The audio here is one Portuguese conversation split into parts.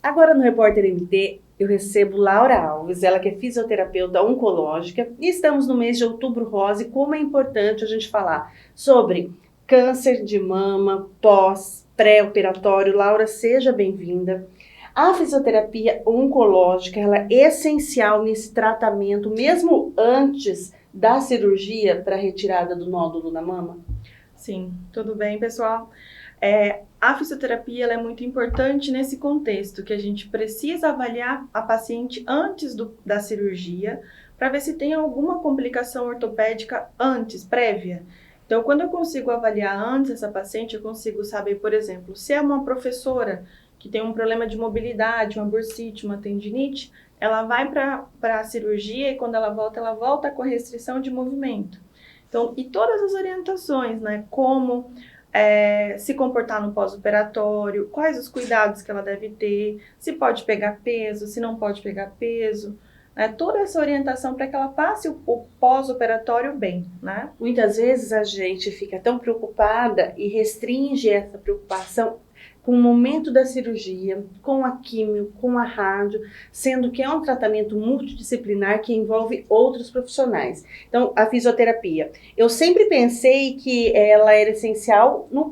Agora no Repórter MD eu recebo Laura Alves, ela que é fisioterapeuta oncológica, e estamos no mês de Outubro Rosa e como é importante a gente falar sobre câncer de mama, pós, pré-operatório. Laura, seja bem-vinda. A fisioterapia oncológica, ela é essencial nesse tratamento, mesmo antes da cirurgia para a retirada do nódulo na mama? Sim, tudo bem, pessoal? A fisioterapia ela é muito importante nesse contexto, que a gente precisa avaliar a paciente antes da cirurgia, para ver se tem alguma complicação ortopédica antes, prévia. Então, quando eu consigo avaliar antes essa paciente, eu consigo saber, por exemplo, se é uma professora que tem um problema de mobilidade, uma bursite, uma tendinite, ela vai para a cirurgia e quando ela volta com restrição de movimento. Então, e todas as orientações, né? Como se comportar no pós-operatório, quais os cuidados que ela deve ter, se pode pegar peso, se não pode pegar peso, né? Toda essa orientação para que ela passe o pós-operatório bem, né? Muitas vezes a gente fica tão preocupada e restringe essa preocupação com o momento da cirurgia, com a químio, com a rádio, sendo que é um tratamento multidisciplinar que envolve outros profissionais. Então, a fisioterapia. Eu sempre pensei que ela era essencial no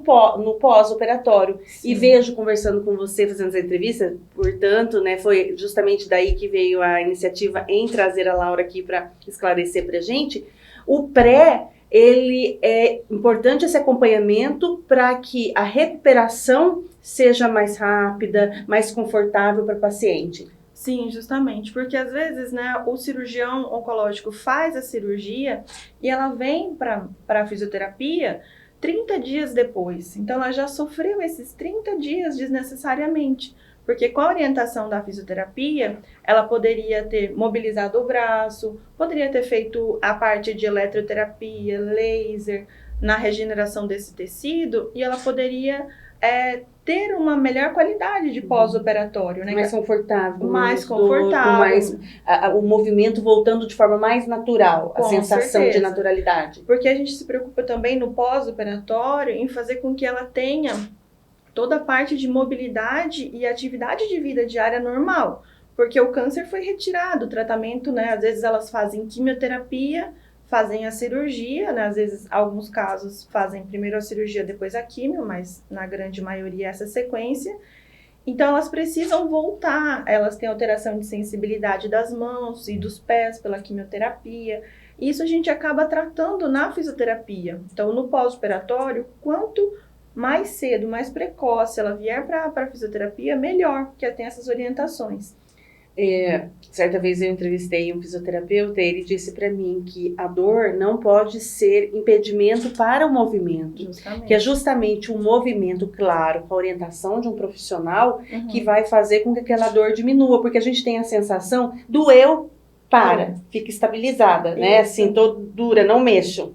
pós-operatório. E vejo, conversando com você, fazendo essa entrevista, portanto, né, foi justamente daí que veio a iniciativa em trazer a Laura aqui para esclarecer para a gente. O pré, ele é importante esse acompanhamento para que a recuperação seja mais rápida, mais confortável para o paciente. Sim, justamente, porque às vezes, né, o cirurgião oncológico faz a cirurgia e ela vem para a fisioterapia 30 dias depois. Então, ela já sofreu esses 30 dias desnecessariamente. Porque com a orientação da fisioterapia, ela poderia ter mobilizado o braço, poderia ter feito a parte de eletroterapia, laser, na regeneração desse tecido, e ela poderia ter uma melhor qualidade de pós-operatório, né? Mais confortável. Mais confortável. O movimento voltando de forma mais natural, a sensação de naturalidade. Porque a gente se preocupa também no pós-operatório em fazer com que ela tenha toda a parte de mobilidade e atividade de vida diária normal, porque o câncer foi retirado, o tratamento, né, às vezes elas fazem quimioterapia, fazem a cirurgia, né, às vezes, alguns casos fazem primeiro a cirurgia, depois a quimio, mas na grande maioria essa sequência. Então elas precisam voltar, elas têm alteração de sensibilidade das mãos e dos pés pela quimioterapia. Isso a gente acaba tratando na fisioterapia. Então no pós-operatório, quanto mais cedo, mais precoce ela vier para a fisioterapia, melhor, porque tem essas orientações. Certa vez eu entrevistei um fisioterapeuta e ele disse para mim que a dor não pode ser impedimento para o movimento. Justamente. Que é justamente o movimento, claro, com a orientação de um profissional que vai fazer com que aquela dor diminua, porque a gente tem a sensação, doeu, fica estabilizada, né? Assim, tô dura, não mexo.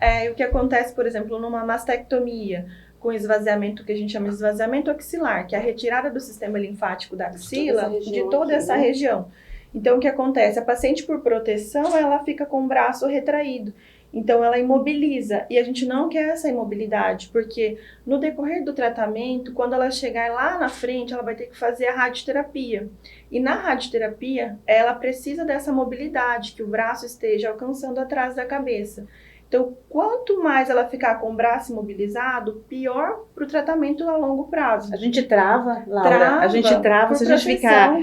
E o que acontece, por exemplo, numa mastectomia, com esvaziamento, que a gente chama de esvaziamento axilar, que é a retirada do sistema linfático da axila, de toda essa região. Então, o que acontece? A paciente, por proteção, ela fica com o braço retraído. Então, ela imobiliza. E a gente não quer essa imobilidade, porque no decorrer do tratamento, quando ela chegar lá na frente, ela vai ter que fazer a radioterapia. E na radioterapia, ela precisa dessa mobilidade, que o braço esteja alcançando atrás da cabeça. Então, quanto mais ela ficar com o braço imobilizado, pior para o tratamento a longo prazo. A gente trava, Laura, a gente trava se a gente ficar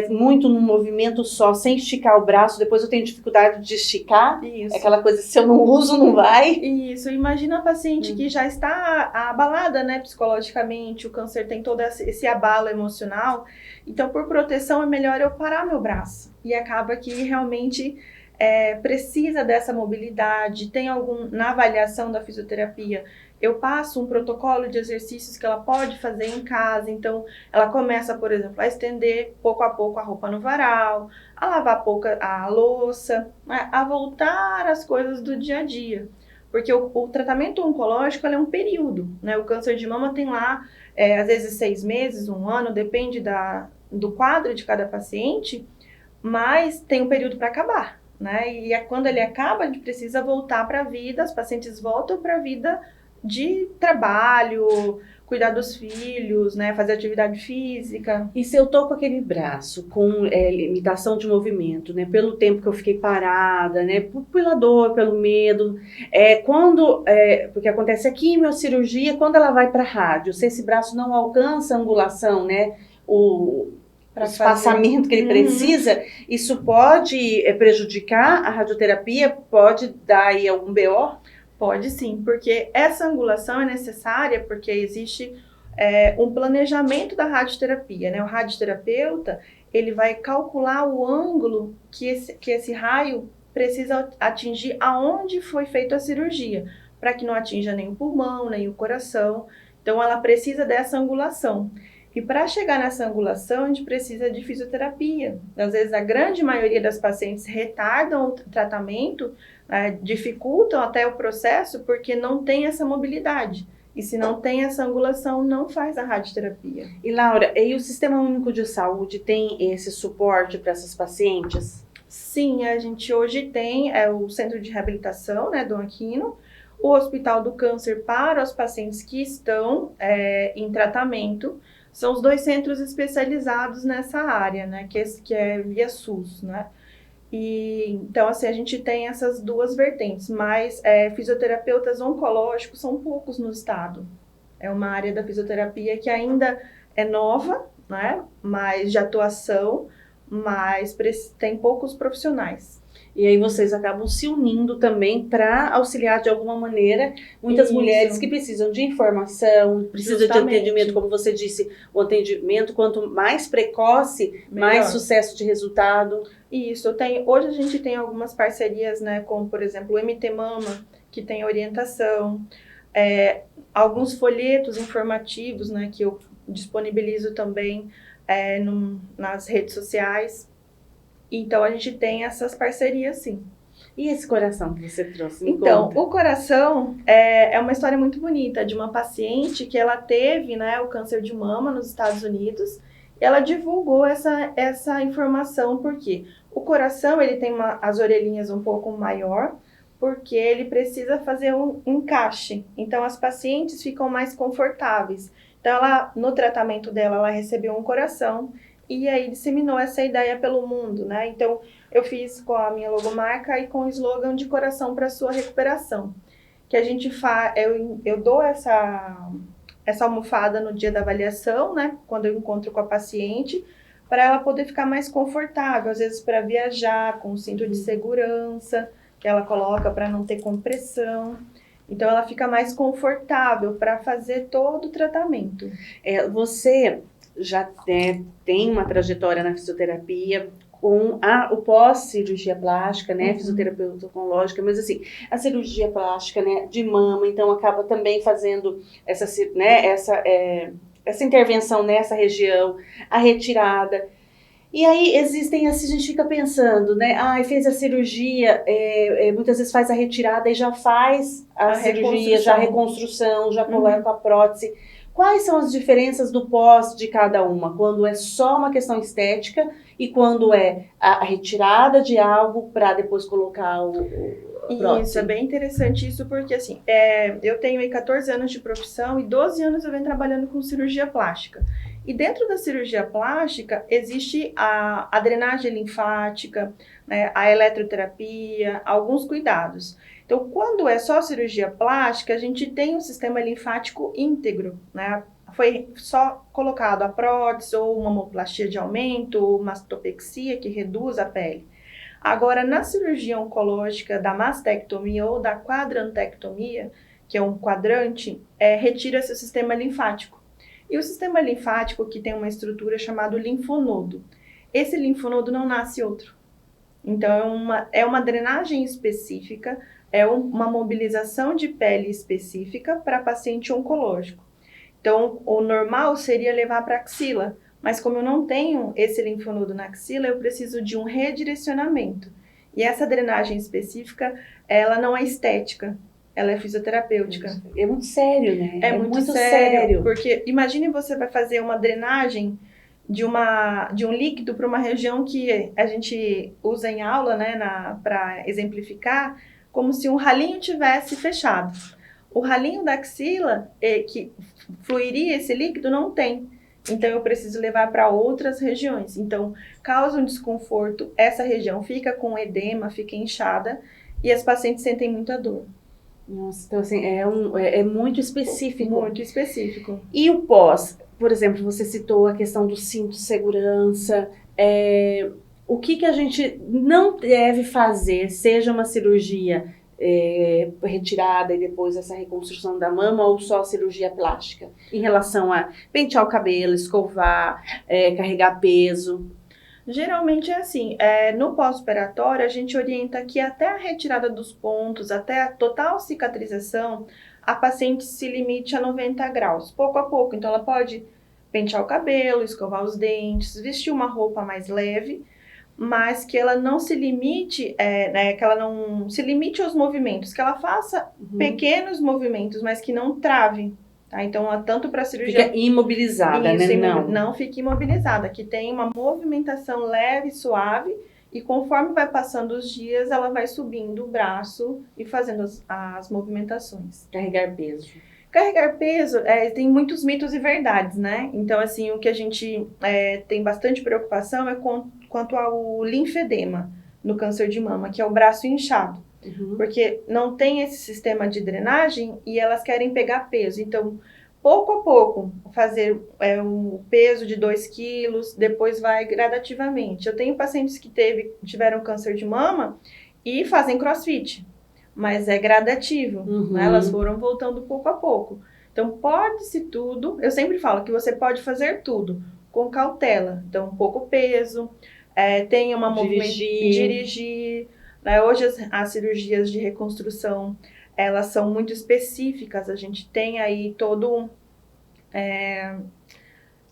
muito num movimento só, sem esticar o braço, depois eu tenho dificuldade de esticar. Isso. Aquela coisa, se eu não uso, não vai. Isso, imagina a paciente que já está abalada, né, psicologicamente, o câncer tem todo esse abalo emocional, então por proteção é melhor eu parar meu braço. E acaba que realmente precisa dessa mobilidade, tem na avaliação da fisioterapia, eu passo um protocolo de exercícios que ela pode fazer em casa, então ela começa, por exemplo, a estender pouco a pouco a roupa no varal, a lavar pouco a louça, a voltar às coisas do dia a dia, porque o tratamento oncológico é um período, né? O câncer de mama tem lá, às vezes 6 meses, 1 ano, depende do quadro de cada paciente, mas tem um período para acabar. Né? E quando ele acaba, a gente precisa voltar para a vida, as pacientes voltam para a vida de trabalho, cuidar dos filhos, né, fazer atividade física. E se eu tô com aquele braço com limitação de movimento, né, pelo tempo que eu fiquei parada, né, pela dor, pelo medo, porque acontece a quimiocirurgia, quando ela vai para rádio, se esse braço não alcança a angulação, né, o espaçamento que ele precisa, isso pode prejudicar a radioterapia, pode dar aí algum BO? Pode sim, porque essa angulação é necessária porque existe um planejamento da radioterapia, né? O radioterapeuta, ele vai calcular o ângulo que esse raio precisa atingir aonde foi feita a cirurgia, para que não atinja nem o pulmão, nem o coração. Então, ela precisa dessa angulação. E para chegar nessa angulação, a gente precisa de fisioterapia. Às vezes, a grande maioria das pacientes retardam o tratamento, dificultam até o processo, porque não tem essa mobilidade. E se não tem essa angulação, não faz a radioterapia. E Laura, e o Sistema Único de Saúde tem esse suporte para essas pacientes? Sim, a gente hoje tem o Centro de Reabilitação, né, Dom Aquino, o Hospital do Câncer para os pacientes que estão em tratamento. São os 2 centros especializados nessa área, né, que é via SUS, né. E, então, assim, a gente tem essas 2 vertentes, mas fisioterapeutas oncológicos são poucos no estado. É uma área da fisioterapia que ainda é nova, né, mas de atuação, mas tem poucos profissionais. E aí vocês acabam se unindo também para auxiliar de alguma maneira muitas mulheres que precisam de informação, precisam de atendimento, como você disse, o atendimento quanto mais precoce, mais sucesso de resultado. Isso, hoje a gente tem algumas parcerias, né, como por exemplo o MT Mama, que tem orientação, alguns folhetos informativos, né, que eu disponibilizo também nas redes sociais. Então, a gente tem essas parcerias, sim. E esse coração que você trouxe? Então, o coração é uma história muito bonita de uma paciente que ela teve, né, o câncer de mama nos Estados Unidos. E ela divulgou essa informação, porque o coração ele tem as orelhinhas um pouco maior, porque ele precisa fazer um encaixe. Então, as pacientes ficam mais confortáveis. Então, no tratamento dela, ela recebeu um coração. E aí disseminou essa ideia pelo mundo, né? Então, eu fiz com a minha logomarca e com o slogan de coração para sua recuperação. Que a gente eu dou essa almofada no dia da avaliação, né? Quando eu encontro com a paciente, para ela poder ficar mais confortável, às vezes para viajar, com o cinto de segurança, que ela coloca para não ter compressão. Então, ela fica mais confortável para fazer todo o tratamento. Você já tem uma trajetória na fisioterapia com o pós-cirurgia plástica, né, fisioterapeuta oncológica, mas assim, a cirurgia plástica, né, de mama, então acaba também fazendo essa intervenção nessa região, a retirada. E aí existem, assim, a gente fica pensando, né, fez a cirurgia, muitas vezes faz a retirada e já faz a cirurgia, já a reconstrução, já coloca a prótese. Quais são as diferenças do pós de cada uma? Quando é só uma questão estética e quando é a retirada de algo para depois colocar o prótese? Isso, é bem interessante isso, porque assim, eu tenho aí 14 anos de profissão e 12 anos eu venho trabalhando com cirurgia plástica. E dentro da cirurgia plástica existe a drenagem linfática, né, a eletroterapia, alguns cuidados. Então, quando é só cirurgia plástica, a gente tem um sistema linfático íntegro, né? Foi só colocado a prótese ou uma mamoplastia de aumento ou mastopexia, que reduz a pele. Agora, na cirurgia oncológica da mastectomia ou da quadrantectomia, que é um quadrante, retira-se o sistema linfático. E o sistema linfático que tem uma estrutura chamada linfonodo. Esse linfonodo não nasce outro. Então, é uma drenagem específica, é uma mobilização de pele específica para paciente oncológico. Então, o normal seria levar para a axila, mas como eu não tenho esse linfonodo na axila, eu preciso de um redirecionamento. E essa drenagem específica, ela não é estética, ela é fisioterapêutica. É muito sério, né? É muito sério, porque imagine você vai fazer uma drenagem de um líquido para uma região que a gente usa em aula, né, para exemplificar, como se um ralinho tivesse fechado. O ralinho da axila, que fluiria esse líquido, não tem. Então, eu preciso levar para outras regiões. Então, causa um desconforto, essa região fica com edema, fica inchada e as pacientes sentem muita dor. Nossa, então assim, é muito específico. Muito específico. E o pós? Por exemplo, você citou a questão do cinto de segurança. O que a gente não deve fazer, seja uma cirurgia retirada e depois essa reconstrução da mama ou só cirurgia plástica, em relação a pentear o cabelo, escovar, carregar peso? Geralmente é assim, no pós-operatório a gente orienta que até a retirada dos pontos, até a total cicatrização, a paciente se limite a 90 graus, pouco a pouco. Então ela pode pentear o cabelo, escovar os dentes, vestir uma roupa mais leve, mas que ela não se limite, que ela não se limite aos movimentos, que ela faça pequenos movimentos, mas que não trave. Tá? Então, tanto para a cirurgia... Fica imobilizada, isso, né? Não fique imobilizada, que tem uma movimentação leve, suave, e conforme vai passando os dias, ela vai subindo o braço e fazendo as movimentações. Carregar peso. Carregar peso, tem muitos mitos e verdades, né? Então, assim, o que a gente tem bastante preocupação é quanto ao linfedema no câncer de mama, que é o braço inchado. Porque não tem esse sistema de drenagem e elas querem pegar peso. Então, pouco a pouco, fazer um peso de 2 quilos, depois vai gradativamente. Eu tenho pacientes que tiveram câncer de mama e fazem crossfit, mas é gradativo, né? Elas foram voltando pouco a pouco. Então, pode-se tudo, eu sempre falo que você pode fazer tudo com cautela. Então, pouco peso, tenha uma dirigir. Né? Hoje as cirurgias de reconstrução, elas são muito específicas, a gente tem aí todo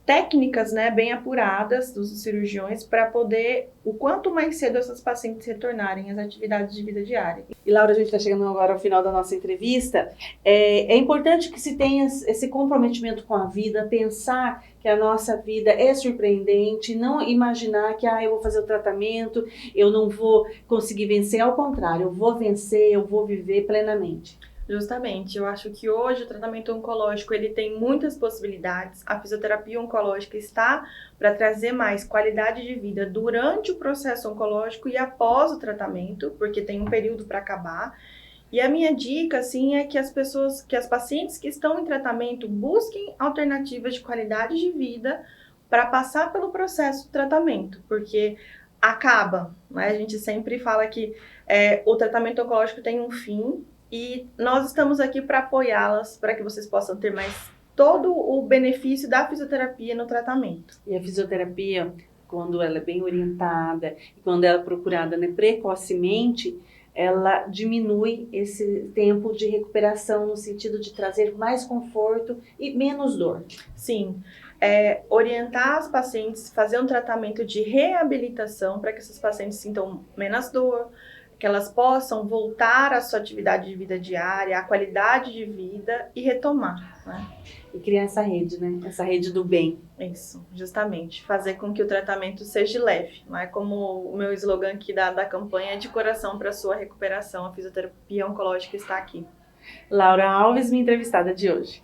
técnicas, né, bem apuradas dos cirurgiões para poder, o quanto mais cedo essas pacientes retornarem às atividades de vida diária. E Laura, a gente está chegando agora ao final da nossa entrevista. É importante que se tenha esse comprometimento com a vida, pensar que a nossa vida é surpreendente, não imaginar que eu vou fazer o tratamento, eu não vou conseguir vencer, ao contrário, eu vou vencer, eu vou viver plenamente. Justamente, eu acho que hoje o tratamento oncológico ele tem muitas possibilidades. A fisioterapia oncológica está para trazer mais qualidade de vida durante o processo oncológico e após o tratamento, porque tem um período para acabar. E a minha dica, assim, é que as pacientes que estão em tratamento busquem alternativas de qualidade de vida para passar pelo processo de tratamento, porque acaba, né? A gente sempre fala que o tratamento oncológico tem um fim. E nós estamos aqui para apoiá-las, para que vocês possam ter mais todo o benefício da fisioterapia no tratamento. E a fisioterapia, quando ela é bem orientada, e quando ela é procurada, né, precocemente, ela diminui esse tempo de recuperação no sentido de trazer mais conforto e menos dor. Sim, orientar as pacientes, fazer um tratamento de reabilitação para que essas pacientes sintam menos dor, que elas possam voltar à sua atividade de vida diária, à qualidade de vida e retomar, né? E criar essa rede, né? Essa rede do bem. Isso, justamente. Fazer com que o tratamento seja leve. Não é como o meu slogan aqui da campanha é de coração para a sua recuperação. A fisioterapia oncológica está aqui. Laura Alves, minha entrevistada de hoje.